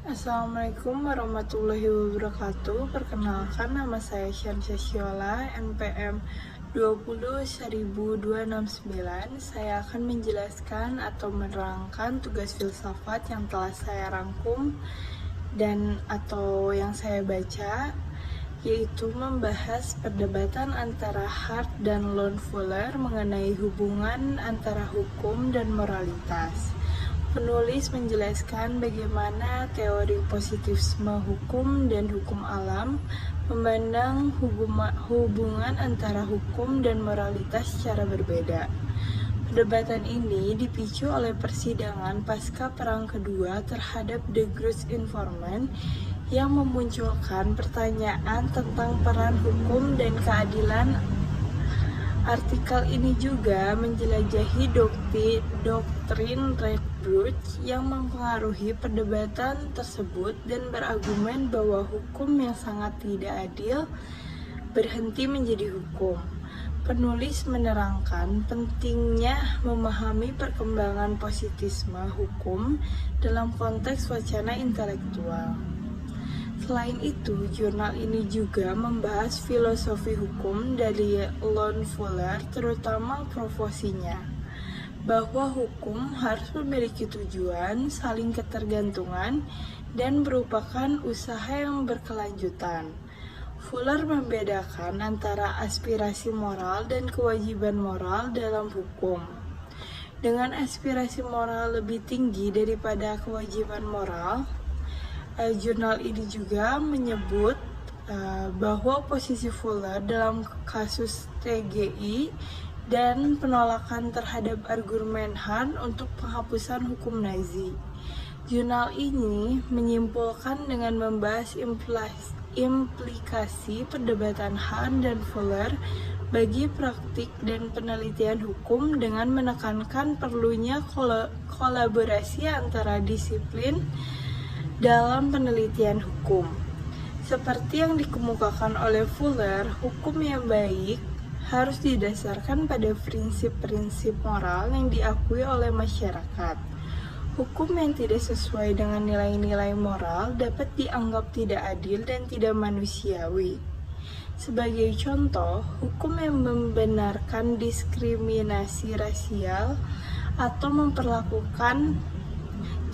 Assalamualaikum warahmatullahi wabarakatuh. Perkenalkan, nama saya Syansha Shiola, NPM 2026269. Saya akan menjelaskan atau menerangkan tugas filsafat yang telah saya rangkum dan atau yang saya baca, yaitu membahas perdebatan antara Hart dan Lon Fuller mengenai hubungan antara hukum dan moralitas. Penulis menjelaskan bagaimana teori positivisme hukum dan hukum alam memandang hubungan antara hukum dan moralitas secara berbeda. Perdebatan ini dipicu oleh persidangan pasca Perang Kedua terhadap The Gross Informant yang memunculkan pertanyaan tentang peran hukum dan keadilan. Artikel ini juga menjelajahi doktrin Radbruch yang mempengaruhi perdebatan tersebut dan berargumen bahwa hukum yang sangat tidak adil berhenti menjadi hukum. Penulis menerangkan pentingnya memahami perkembangan positisme hukum dalam konteks wacana intelektual. Selain itu, jurnal ini juga membahas filosofi hukum dari Lon Fuller, terutama profesinya, bahwa hukum harus memiliki tujuan, saling ketergantungan, dan merupakan usaha yang berkelanjutan. Fuller membedakan antara aspirasi moral dan kewajiban moral dalam hukum. Dengan aspirasi moral lebih tinggi daripada kewajiban moral, jurnal ini juga menyebut bahwa posisi Fuller dalam kasus TGI dan penolakan terhadap argumen Hart untuk penghapusan hukum Nazi. Jurnal ini menyimpulkan dengan membahas implikasi perdebatan Hart dan Fuller bagi praktik dan penelitian hukum dengan menekankan perlunya kolaborasi antara disiplin dalam penelitian hukum. Seperti yang dikemukakan oleh Fuller, hukum yang baik harus didasarkan pada prinsip-prinsip moral yang diakui oleh masyarakat. Hukum yang tidak sesuai dengan nilai-nilai moral dapat dianggap tidak adil dan tidak manusiawi. Sebagai contoh, hukum yang membenarkan diskriminasi rasial atau memperlakukan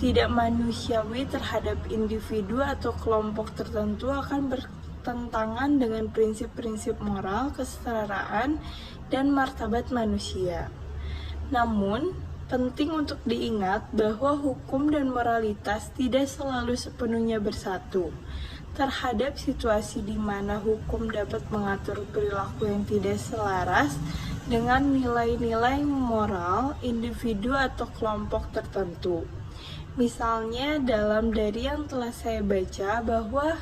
tidak manusiawi terhadap individu atau kelompok tertentu akan bertentangan dengan prinsip-prinsip moral, kesetaraan, dan martabat manusia. Namun, penting untuk diingat bahwa hukum dan moralitas tidak selalu sepenuhnya bersatu. Terhadap situasi di mana hukum dapat mengatur perilaku yang tidak selaras dengan nilai-nilai moral individu atau kelompok tertentu. Misalnya dalam dari yang telah saya baca bahwa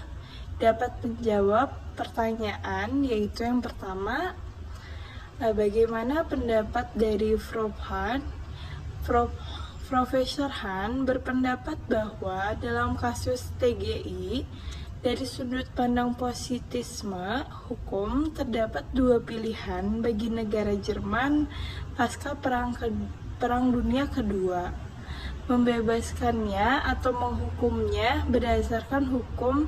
dapat menjawab pertanyaan, yaitu yang pertama, bagaimana pendapat dari Profesor Han berpendapat bahwa dalam kasus TGI, dari sudut pandang positisme hukum, terdapat dua pilihan bagi negara Jerman pasca Perang Dunia Kedua: membebaskannya atau menghukumnya berdasarkan hukum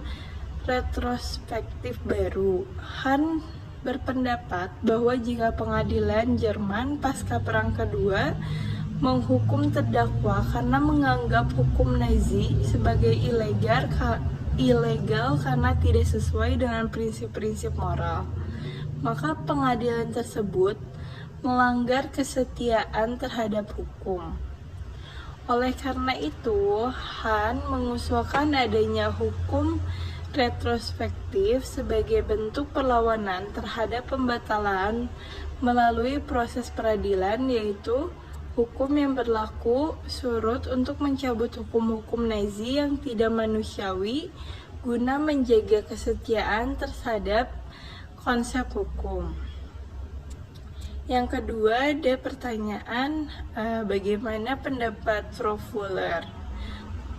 retrospektif baru. Han berpendapat bahwa jika pengadilan Jerman pasca Perang Kedua menghukum terdakwa karena menganggap hukum Nazi sebagai ilegal karena tidak sesuai dengan prinsip-prinsip moral, maka pengadilan tersebut melanggar kesetiaan terhadap hukum. Oleh karena itu, Han mengusulkan adanya hukum retrospektif sebagai bentuk perlawanan terhadap pembatalan melalui proses peradilan, yaitu hukum yang berlaku surut untuk mencabut hukum-hukum Nazi yang tidak manusiawi guna menjaga kesetiaan terhadap konsep hukum. Yang kedua, ada pertanyaan bagaimana pendapat Prof. Fuller.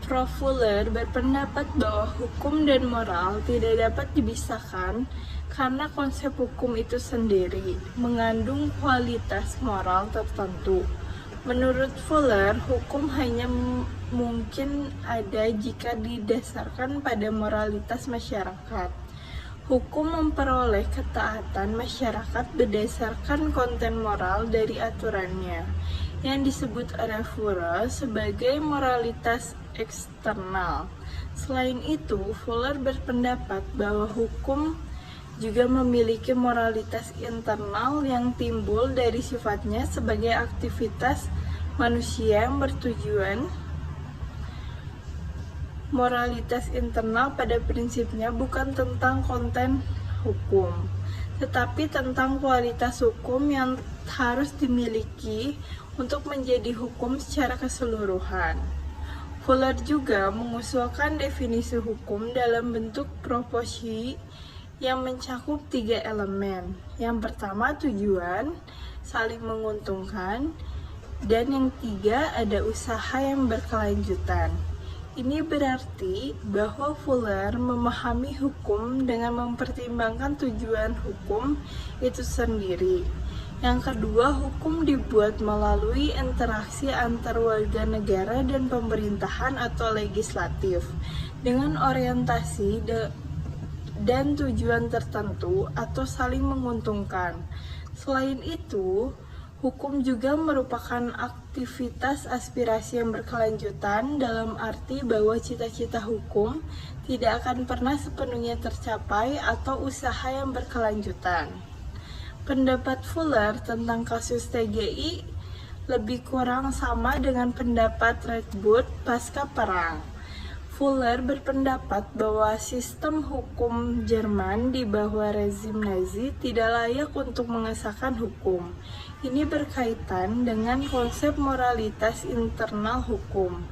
Prof. Fuller berpendapat bahwa hukum dan moral tidak dapat dipisahkan karena konsep hukum itu sendiri mengandung kualitas moral tertentu. Menurut Fuller, hukum hanya mungkin ada jika didasarkan pada moralitas masyarakat. Hukum memperoleh ketaatan masyarakat berdasarkan konten moral dari aturannya, yang disebut oleh Fuller sebagai moralitas eksternal. Selain itu, Fuller berpendapat bahwa hukum juga memiliki moralitas internal yang timbul dari sifatnya sebagai aktivitas manusia yang bertujuan. Moralitas internal pada prinsipnya bukan tentang konten hukum, tetapi tentang kualitas hukum yang harus dimiliki untuk menjadi hukum secara keseluruhan. Fuller juga mengusulkan definisi hukum dalam bentuk proporsi yang mencakup 3 elemen. Yang pertama tujuan, saling menguntungkan, dan yang 3 ada usaha yang berkelanjutan. Ini berarti bahwa Fuller memahami hukum dengan mempertimbangkan tujuan hukum itu sendiri. Yang kedua, hukum dibuat melalui interaksi antar warga negara dan pemerintahan atau legislatif dengan orientasi dan tujuan tertentu atau saling menguntungkan. Selain itu, hukum juga merupakan aktivitas aspirasi yang berkelanjutan dalam arti bahwa cita-cita hukum tidak akan pernah sepenuhnya tercapai atau usaha yang berkelanjutan. Pendapat Fuller tentang kasus TGI lebih kurang sama dengan pendapat Radboud pasca perang. Fuller berpendapat bahwa sistem hukum Jerman di bawah rezim Nazi tidak layak untuk mengesahkan hukum. Ini berkaitan dengan konsep moralitas internal hukum.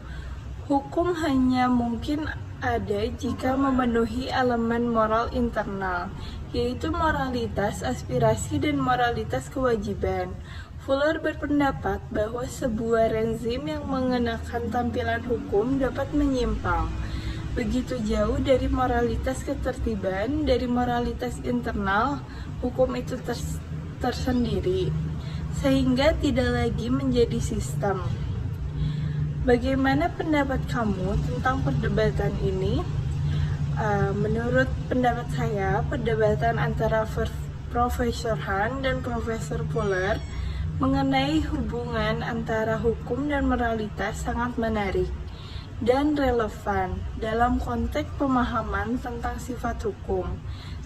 Hukum hanya mungkin ada jika memenuhi elemen moral internal, yaitu moralitas aspirasi dan moralitas kewajiban. Fuller berpendapat bahwa sebuah rezim yang mengenakan tampilan hukum dapat menyimpang begitu jauh dari moralitas ketertiban, dari moralitas internal hukum itu tersendiri, sehingga tidak lagi menjadi sistem. Bagaimana pendapat kamu tentang perdebatan ini? Menurut pendapat saya, perdebatan antara Profesor Han dan Profesor Fuller mengenai hubungan antara hukum dan moralitas sangat menarik dan relevan dalam konteks pemahaman tentang sifat hukum.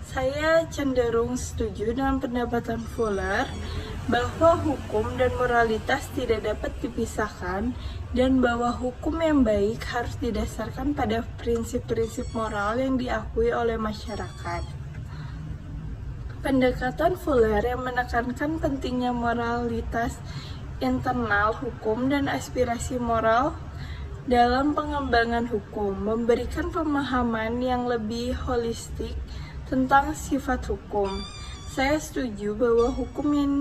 Saya cenderung setuju dengan pendapatan Fuller bahwa hukum dan moralitas tidak dapat dipisahkan dan bahwa hukum yang baik harus didasarkan pada prinsip-prinsip moral yang diakui oleh masyarakat. Pendekatan Fuller yang menekankan pentingnya moralitas internal hukum dan aspirasi moral dalam pengembangan hukum memberikan pemahaman yang lebih holistik tentang sifat hukum. Saya setuju bahwa hukum yang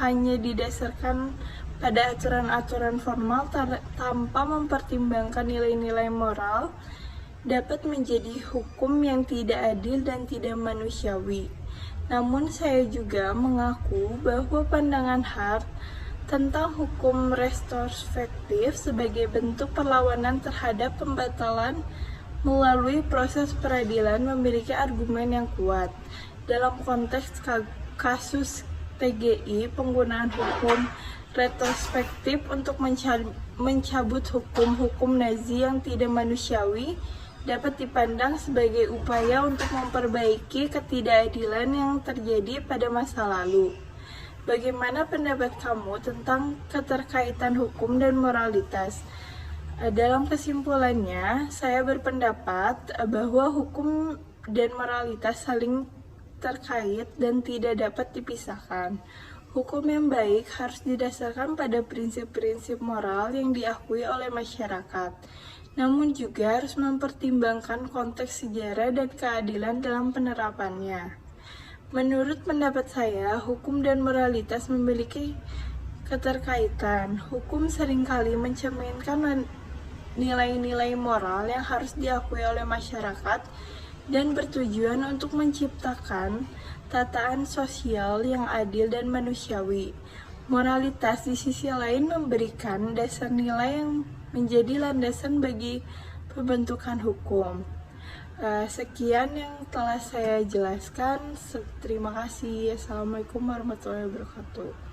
hanya didasarkan pada aturan-aturan formal tanpa mempertimbangkan nilai-nilai moral dapat menjadi hukum yang tidak adil dan tidak manusiawi. Namun saya juga mengaku bahwa pandangan Hart tentang hukum retrospektif sebagai bentuk perlawanan terhadap pembatalan melalui proses peradilan memiliki argumen yang kuat. Dalam konteks kasus TGI, penggunaan hukum retrospektif untuk mencabut hukum-hukum Nazi yang tidak manusiawi dapat dipandang sebagai upaya untuk memperbaiki ketidakadilan yang terjadi pada masa lalu. Bagaimana pendapat kamu tentang keterkaitan hukum dan moralitas? Dalam kesimpulannya, saya berpendapat bahwa hukum dan moralitas saling terkait dan tidak dapat dipisahkan. Hukum yang baik harus didasarkan pada prinsip-prinsip moral yang diakui oleh masyarakat, namun juga harus mempertimbangkan konteks sejarah dan keadilan dalam penerapannya. Menurut pendapat saya, hukum dan moralitas memiliki keterkaitan. Hukum seringkali mencerminkan nilai-nilai moral yang harus diakui oleh masyarakat dan bertujuan untuk menciptakan tataan sosial yang adil dan manusiawi. Moralitas di sisi lain memberikan dasar nilai yang menjadi landasan bagi pembentukan hukum. Sekian yang telah saya jelaskan. Terima kasih. Assalamualaikum warahmatullahi wabarakatuh.